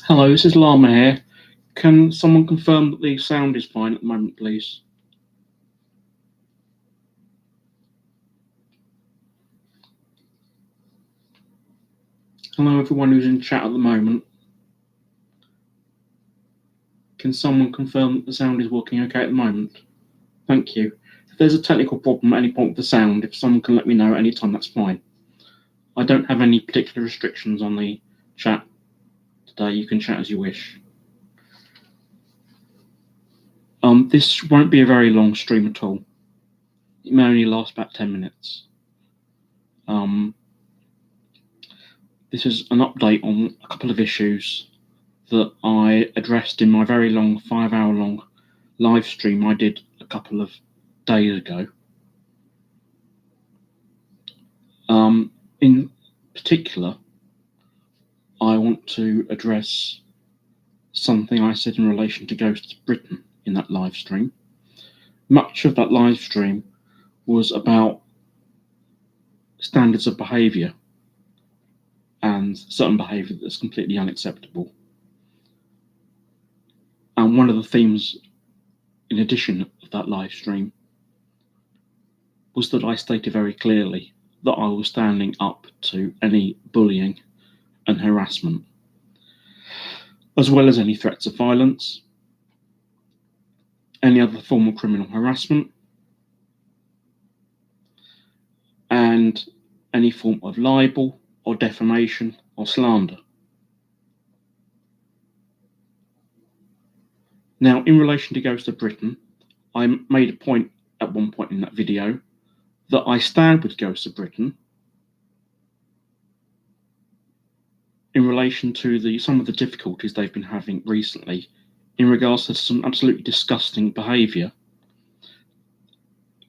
Hello, this is Llama here. Can someone confirm that the sound is fine at the moment, please? Hello, everyone who's in chat at the moment. Can someone confirm that the sound is working okay at the moment? Thank you. If there's a technical problem at any point with the sound, if someone can let me know at any time, that's fine. I don't have any particular restrictions on the chat today. You can chat as you wish. This won't be a very long stream at all. It may only last about 10 minutes. This is an update on a couple of issues that I addressed in my very long 5-hour-long live stream I did a couple of days ago. In particular, I want to address something I said in relation to Ghosts of Britain in that live stream. Much of that live stream was about standards of behaviour and certain behaviour that's completely unacceptable. And one of the themes, in addition of that live stream, was that I stated very clearly that I was standing up to any bullying and harassment, as well as any threats of violence, any other form of criminal harassment, and any form of libel or defamation or slander. Now, in relation to Ghost of Britain, I made a point at one point in that video that I stand with Ghost of Britain in relation to some of the difficulties they've been having recently in regards to some absolutely disgusting behaviour.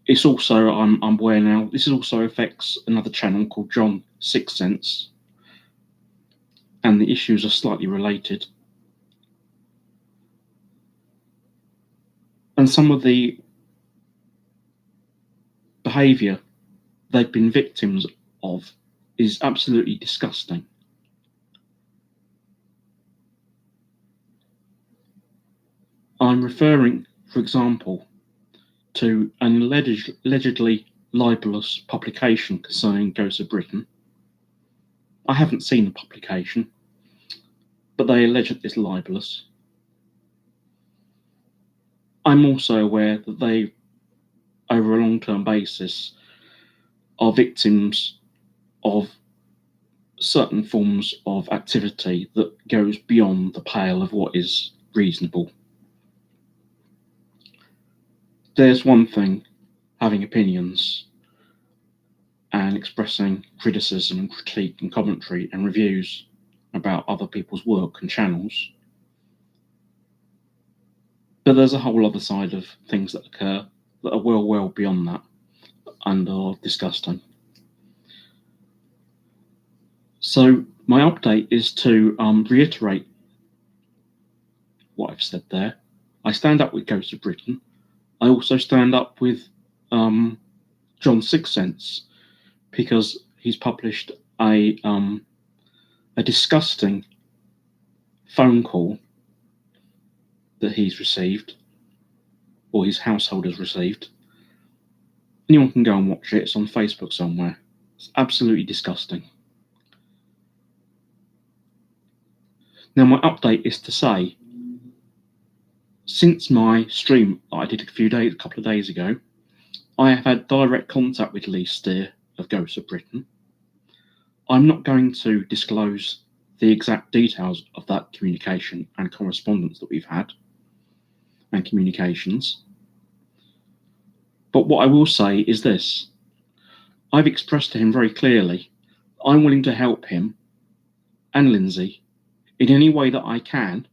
It's also, I'm aware now, this also affects another channel called John Sixth Sense, and the issues are slightly related. And some of the behaviour they've been victims of is absolutely disgusting. I'm referring, for example, to an allegedly libellous publication concerning Ghosts of Britain. I haven't seen the publication, but they allege that it's libellous. I'm also aware that they, over a long-term basis, are victims of certain forms of activity that goes beyond the pale of what is reasonable. There's one thing having opinions and expressing criticism and critique and commentary and reviews about other people's work and channels. But there's a whole other side of things that occur that are well beyond that and are disgusting. So my update is to reiterate what I've said there. I stand up with Ghosts of Britain. I also stand up with John Sixcents, because he's published a disgusting phone call that he's received, or his household has received. Anyone can go and watch it. It's on Facebook somewhere. It's absolutely disgusting. Now, my update is to say, since my stream that I did a couple of days ago, I have had direct contact with Lee Steer of Ghosts of Britain. I'm not going to disclose the exact details of that communication and correspondence that we've had and communications. But what I will say is this. I've expressed to him very clearly I'm willing to help him and Lindsay in any way that I can,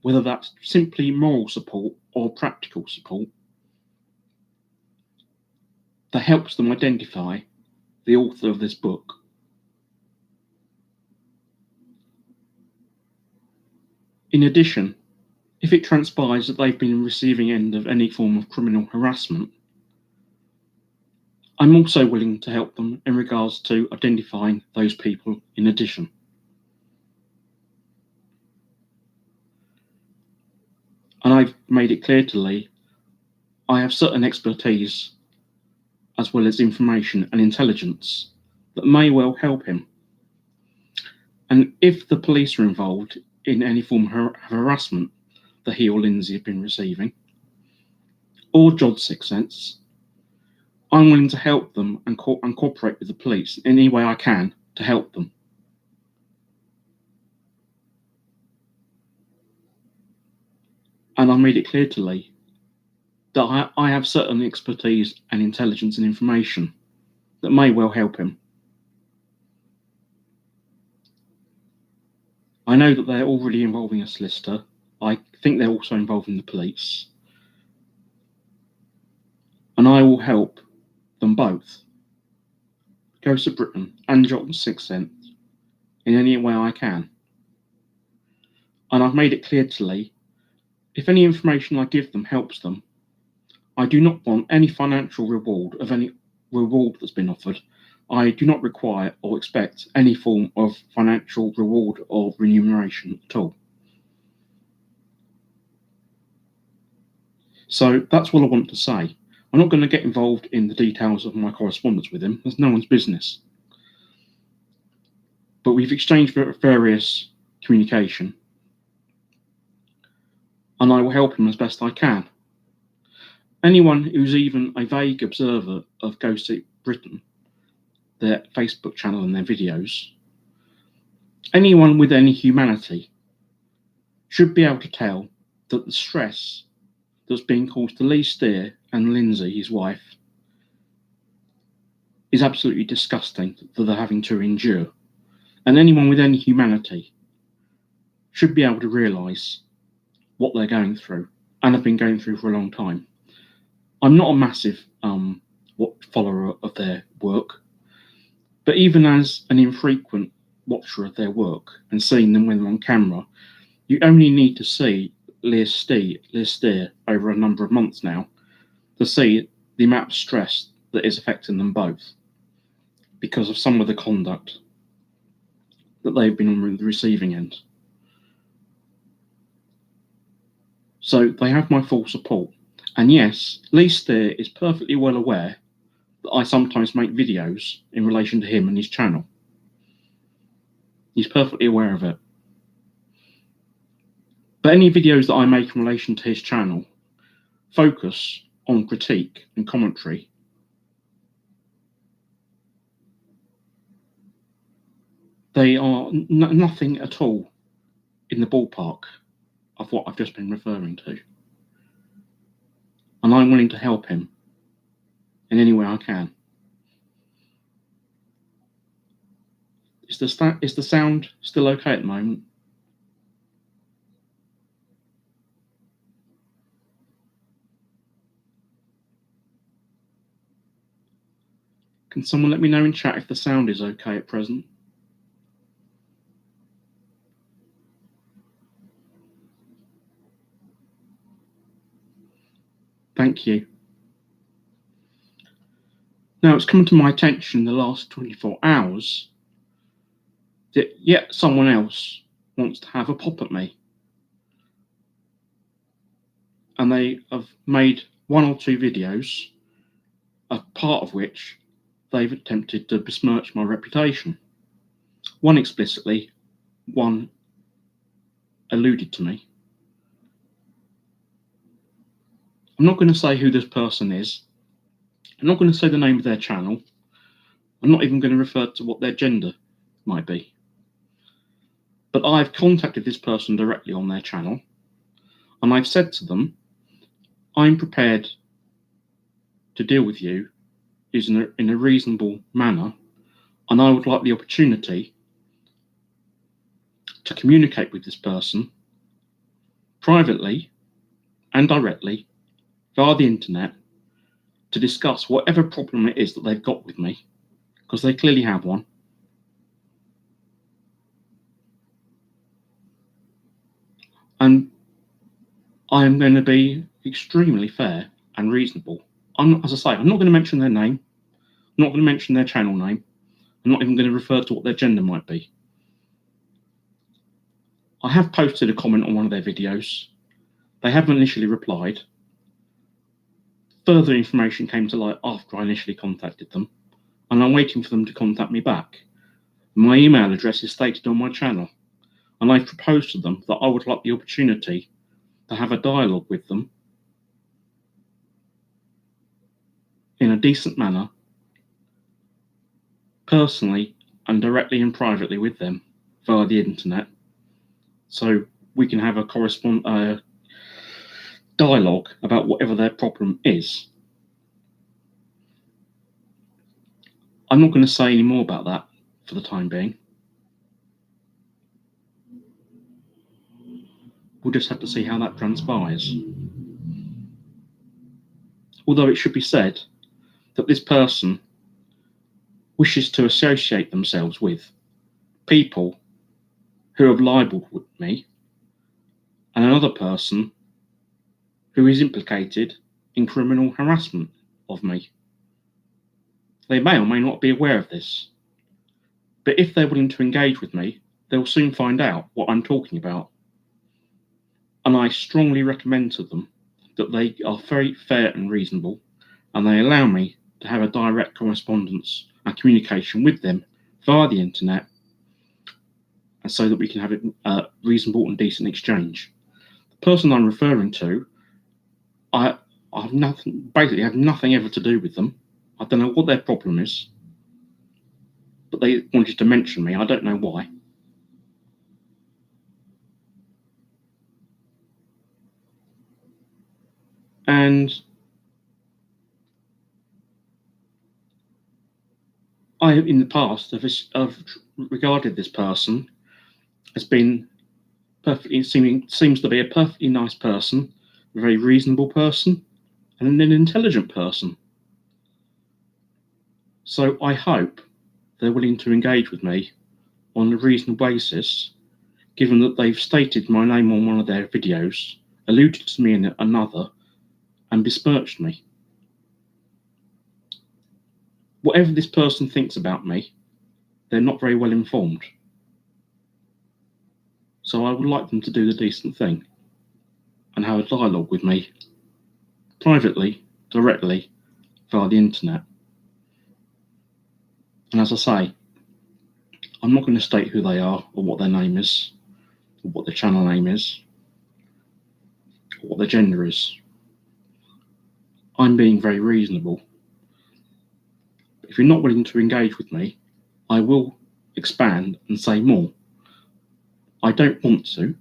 whether that's simply moral support or practical support that helps them identify the author of this book. In addition, if it transpires that they've been receiving end of any form of criminal harassment, I'm also willing to help them in regards to identifying those people in addition. And I've made it clear to Lee, I have certain expertise as well as information and intelligence that may well help him. And if the police are involved in any form of harassment that he or Lindsay have been receiving, or John Sixcents, I'm willing to help them and cooperate with the police in any way I can to help them. And I made it clear to Lee that I have certain expertise and intelligence and information that may well help him. I know that they're already involving a solicitor. I think they're also involving the police. And I will help them both, Ghosts of Britain and John Sixcents, in any way I can. And I've made it clear to Lee, if any information I give them helps them, I do not want any financial reward of any reward that's been offered. I do not require or expect any form of financial reward or remuneration at all. So that's what I want to say. I'm not going to get involved in the details of my correspondence with him. That's no one's business. But we've exchanged various communication, and I will help him as best I can. Anyone who's even a vague observer of Ghosts of Britain, their Facebook channel and their videos, anyone with any humanity should be able to tell that the stress that's being caused to Lee Steer and Lindsay, his wife, is absolutely disgusting that they're having to endure. And anyone with any humanity should be able to realise what they're going through and have been going through for a long time. I'm not a massive follower of their work, but even as an infrequent watcher of their work and seeing them when they're on camera, you only need to see Liz Steer over a number of months now to see the amount of stress that is affecting them both because of some of the conduct that they've been on the receiving end. So they have my full support. And yes, Lee Steer is perfectly well aware that I sometimes make videos in relation to him and his channel. He's perfectly aware of it. But any videos that I make in relation to his channel focus on critique and commentary. They are nothing at all in the ballpark of what I've just been referring to. And I'm willing to help him in any way I can. Is the sound still okay at the moment? Can someone let me know in chat if the sound is okay at present? Thank you. Now, it's come to my attention in the last 24 hours that yet someone else wants to have a pop at me. And they have made 1 or 2 videos, a part of which they've attempted to besmirch my reputation. One explicitly, one alluded to me. I'm not going to say who this person is. I'm not going to say the name of their channel. I'm not even going to refer to what their gender might be. But I've contacted this person directly on their channel, and I've said to them, I'm prepared to deal with you in a reasonable manner, and I would like the opportunity to communicate with this person privately and directly via the internet to discuss whatever problem it is that they've got with me, because they clearly have one. And I am going to be extremely fair and reasonable. As I say, I'm not going to mention their name. I'm not going to mention their channel name. I'm not even going to refer to what their gender might be. I have posted a comment on one of their videos. They haven't initially replied. Further information came to light after I initially contacted them, and I'm waiting for them to contact me back. My email address is stated on my channel, and I've proposed to them that I would like the opportunity to have a dialogue with them in a decent manner, personally and directly and privately with them via the internet, so we can have a dialogue about whatever their problem is. I'm not going to say any more about that for the time being. We'll just have to see how that transpires. Although it should be said that this person wishes to associate themselves with people who have libelled me and another person who is implicated in criminal harassment of me. They may or may not be aware of this, but if they're willing to engage with me, they'll soon find out what I'm talking about. And I strongly recommend to them that they are very fair and reasonable, and they allow me to have a direct correspondence and communication with them via the internet, and so that we can have a reasonable and decent exchange. The person I'm referring to, I have nothing ever to do with them. I don't know what their problem is, but they wanted to mention me. I don't know why. And I, in the past, have regarded this person as being seems to be a perfectly nice person, a very reasonable person, and an intelligent person. So I hope they're willing to engage with me on a reasonable basis, given that they've stated my name on one of their videos alluded to me in another, and besmirched me. Whatever this person thinks about me, they're not very well informed. So I would like them to do the decent thing and have a dialogue with me privately, directly, via the internet. And as I say, I'm not going to state who they are or what their name is, or what their channel name is, or what their gender is. I'm being very reasonable. If you're not willing to engage with me, I will expand and say more. I don't want to,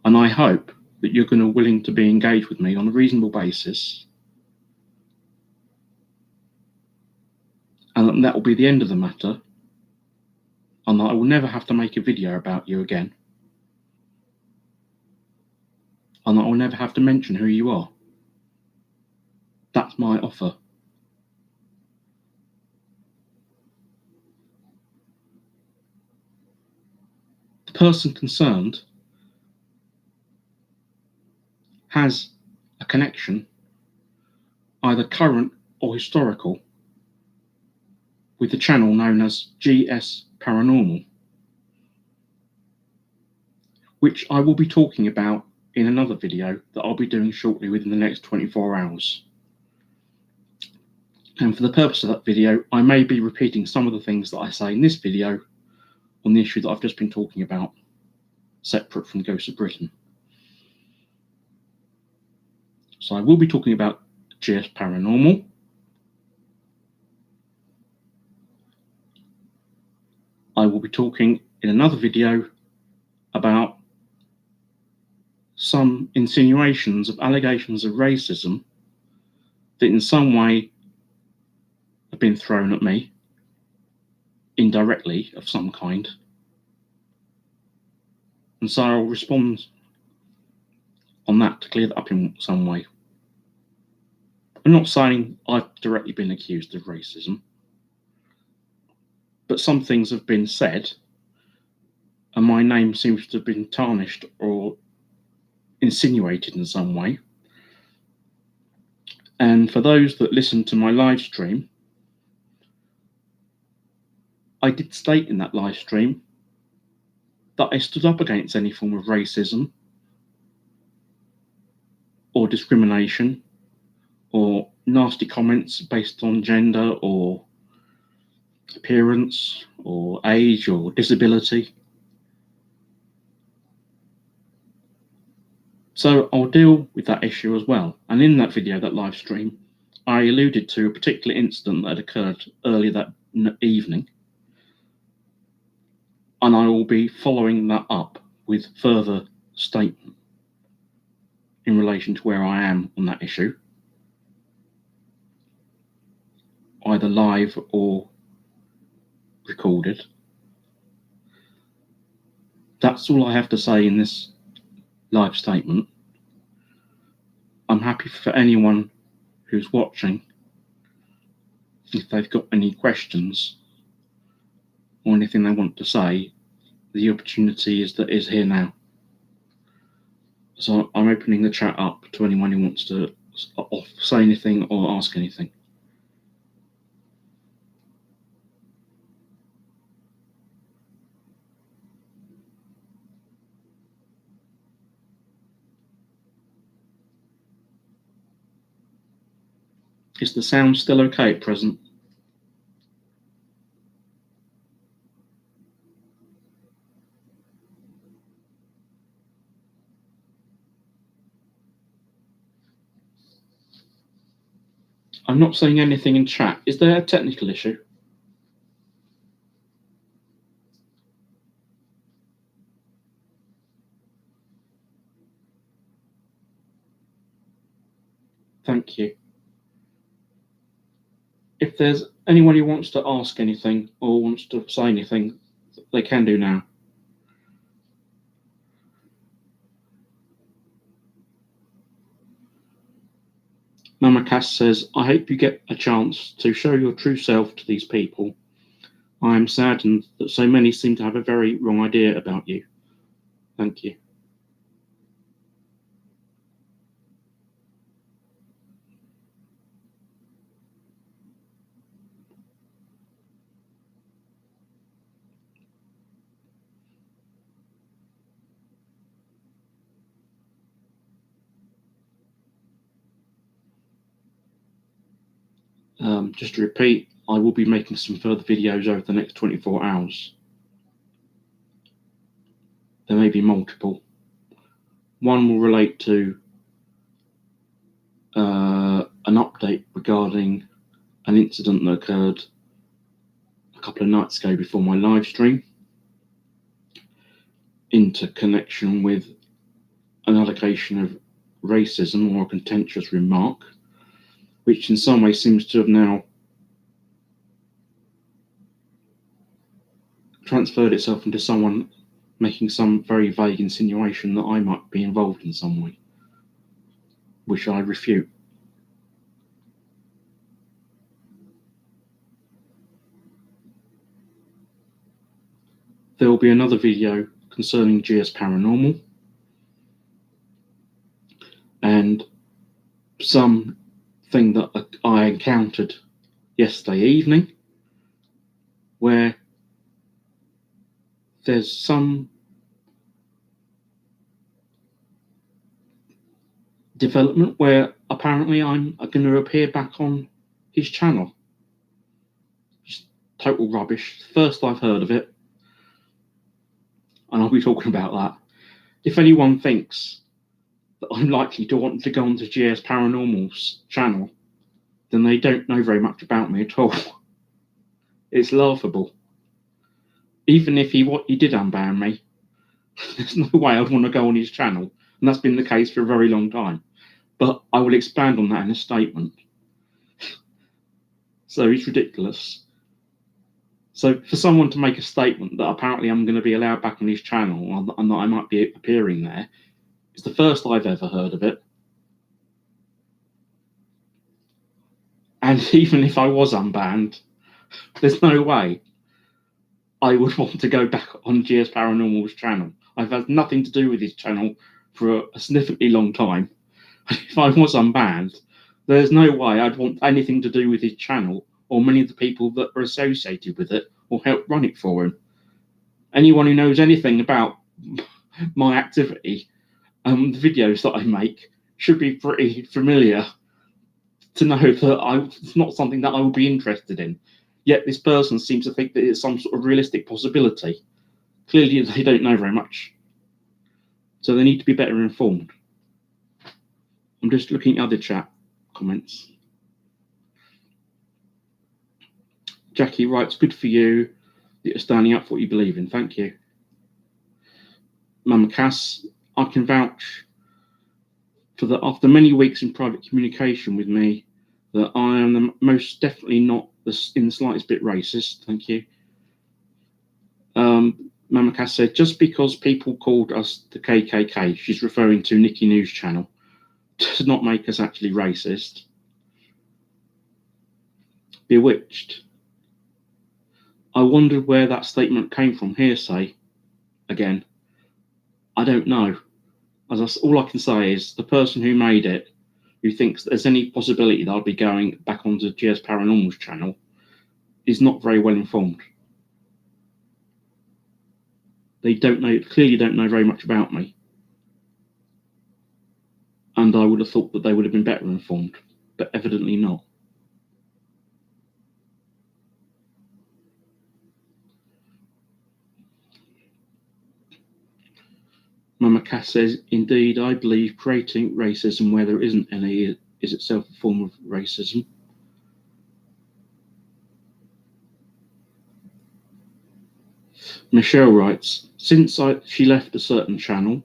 and I hope that you're going to be willing to be engaged with me on a reasonable basis, and that will be the end of the matter, and that I will never have to make a video about you again, and that I will never have to mention who you are. That's my offer. The person concerned has a connection, either current or historical, with the channel known as GS Paranormal, which I will be talking about in another video that I'll be doing shortly within the next 24 hours. And for the purpose of that video, I may be repeating some of the things that I say in this video on the issue that I've just been talking about, separate from Ghosts of Britain. So I will be talking about GS Paranormal. I will be talking in another video about some insinuations of allegations of racism that in some way have been thrown at me, indirectly of some kind. And so I'll respond on that to clear that up in some way. I'm not saying I've directly been accused of racism, but some things have been said, and my name seems to have been tarnished or insinuated in some way. And for those that listen to my live stream, I did state in that live stream that I stood up against any form of racism or discrimination or nasty comments based on gender or appearance or age or disability. So I'll deal with that issue as well. And in that video, that live stream, I alluded to a particular incident that had occurred earlier that evening. And I will be following that up with further statement in relation to where I am on that issue, either live or recorded. That's all I have to say in this live statement. I'm happy for anyone who's watching, if they've got any questions or anything they want to say, the opportunity is here now. So I'm opening the chat up to anyone who wants to say anything or ask anything. Is the sound still okay at present? I'm not saying anything in chat. Is there a technical issue? Thank you. If there's anyone who wants to ask anything or wants to say anything, they can do now. Mama Cass says, I hope you get a chance to show your true self to these people. I am saddened that so many seem to have a very wrong idea about you. Thank you. Just to repeat, I will be making some further videos over the next 24 hours. There may be multiple. One will relate to an update regarding an incident that occurred a couple of nights ago before my live stream, into connection with an allegation of racism or a contentious remark, which in some way seems to have now transferred itself into someone making some very vague insinuation that I might be involved in some way, which I refute. There will be another video concerning GS Paranormal and something that I encountered yesterday evening, where there's some development where apparently I'm going to appear back on his channel. Just total rubbish. First I've heard of it, and I'll be talking about that. If anyone thinks that I'm likely to want to go onto GS Paranormal's channel, then they don't know very much about me at all. It's laughable. Even if he did unban me, there's no way I'd want to go on his channel, and that's been the case for a very long time. But I will expand on that in a statement. So it's ridiculous. So for someone to make a statement that apparently I'm going to be allowed back on his channel and that I might be appearing there, it's the first I've ever heard of it. And even if I was unbanned, there's no way I would want to go back on GS Paranormal's channel. I've had nothing to do with his channel for a significantly long time. If I was unbanned, there's no way I'd want anything to do with his channel or many of the people that are associated with it or help run it for him. Anyone who knows anything about my activity and the videos that I make should be pretty familiar to know that it's not something that I would be interested in. Yet this person seems to think that it's some sort of realistic possibility. Clearly they don't know very much. So they need to be better informed. I'm just looking at other chat comments. Jackie writes, good for you that you're standing up for what you believe in. Thank you. Mama Cass, I can vouch for that after many weeks in private communication with me, that I am most definitely not in the slightest bit racist. Thank you. Mama Cass said, just because people called us the KKK, she's referring to Nikki News Channel, does not make us actually racist. Bewitched. I wondered where that statement came from. Hearsay. Again, I don't know. All I can say is the person who made it, who thinks that there's any possibility that I'll be going back onto GS Paranormal's channel, is not very well informed. They clearly don't know very much about me. And I would have thought that they would have been better informed, but evidently not. Mama Cass says, indeed, I believe creating racism where there isn't any is itself a form of racism. Michelle writes, since she left a certain channel,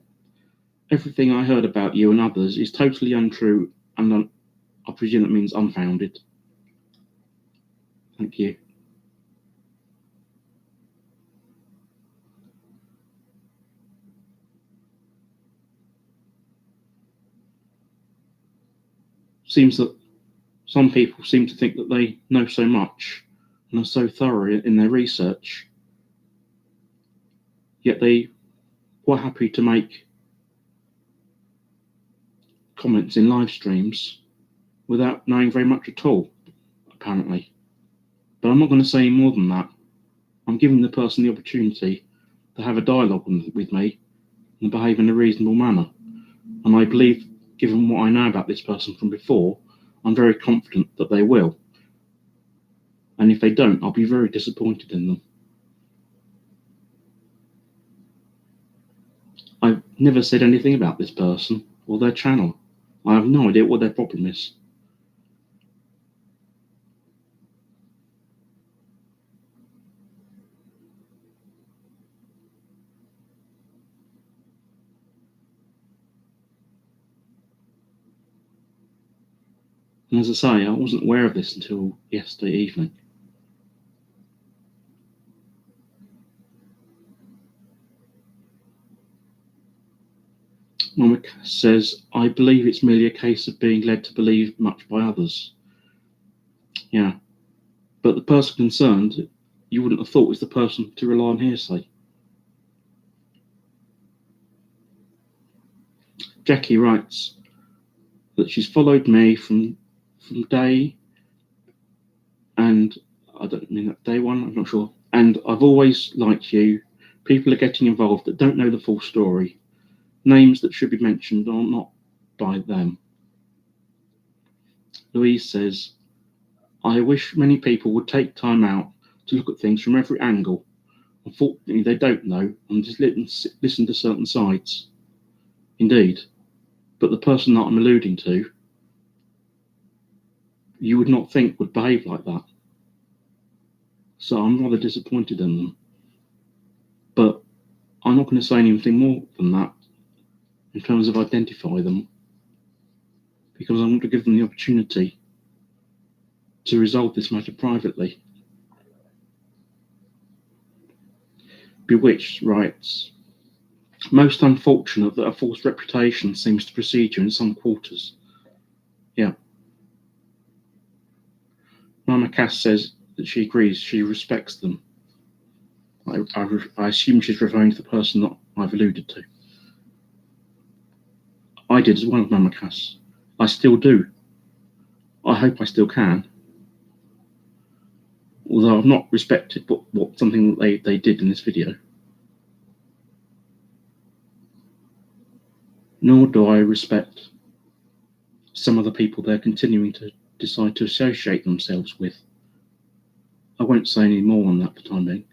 everything I heard about you and others is totally untrue, and I presume that means unfounded. Thank you. Seems that some people seem to think that they know so much and are so thorough in their research, yet they were happy to make comments in live streams without knowing very much at all, apparently. But I'm not going to say any more than that. I'm giving the person the opportunity to have a dialogue with me and behave in a reasonable manner. And I believe, given what I know about this person from before, I'm very confident that they will. And if they don't, I'll be very disappointed in them. I've never said anything about this person or their channel. I have no idea what their problem is. And as I say, I wasn't aware of this until yesterday evening. Mama says, I believe it's merely a case of being led to believe much by others. Yeah. But the person concerned, you wouldn't have thought was the person to rely on hearsay. Jackie writes that she's followed me from day, and I don't mean that day one, I'm not sure. And I've always liked you. People are getting involved that don't know the full story. Names that should be mentioned are not by them. Louise says, I wish many people would take time out to look at things from every angle. Unfortunately, they don't know and just listen to certain sides. Indeed. But the person that I'm alluding to, you would not think would behave like that. So I'm rather disappointed in them. But I'm not going to say anything more than that in terms of identify them, because I want to give them the opportunity to resolve this matter privately. Bewitched writes, most unfortunate that a false reputation seems to precede you in some quarters. Yeah. Mama Cass says that she agrees, she respects them. I assume she's referring to the person that I've alluded to. I did as well, Mama Cass. I still do. I hope I still can. Although I've not respected what something that they did in this video. Nor do I respect some of the people they're continuing to decide to associate themselves with. I won't say any more on that for the time being.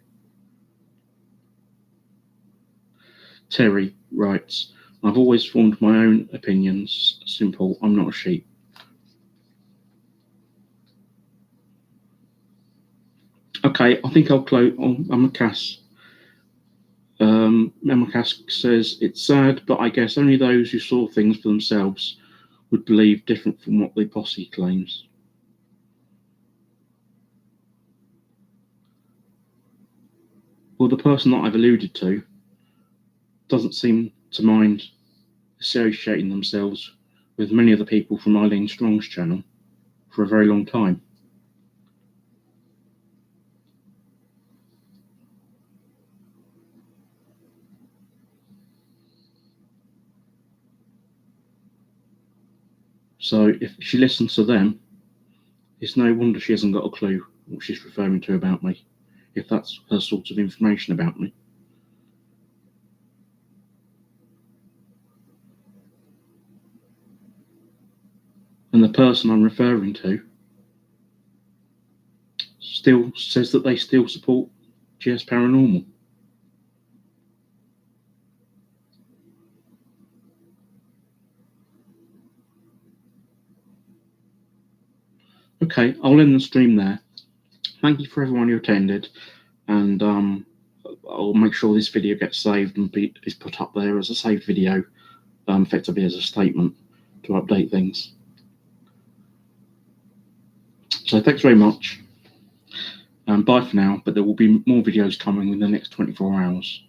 Terry writes, I've always formed my own opinions. Simple, I'm not a sheep. Okay, I think I'll close on Emma Cass. Emma Cass says, it's sad, but I guess only those who saw things for themselves would believe different from what the posse claims. Well, the person that I've alluded to doesn't seem to mind associating themselves with many of the people from Eileen Strong's channel for a very long time. So if she listens to them, it's no wonder she hasn't got a clue what she's referring to about me, if that's her sort of information about me. And the person I'm referring to still says that they still support GS Paranormal. Okay, I'll end the stream there. Thank you for everyone who attended, and I'll make sure this video gets saved and is put up there as a saved video, effectively as a statement to update things. So thanks very much, and bye for now, but there will be more videos coming in the next 24 hours.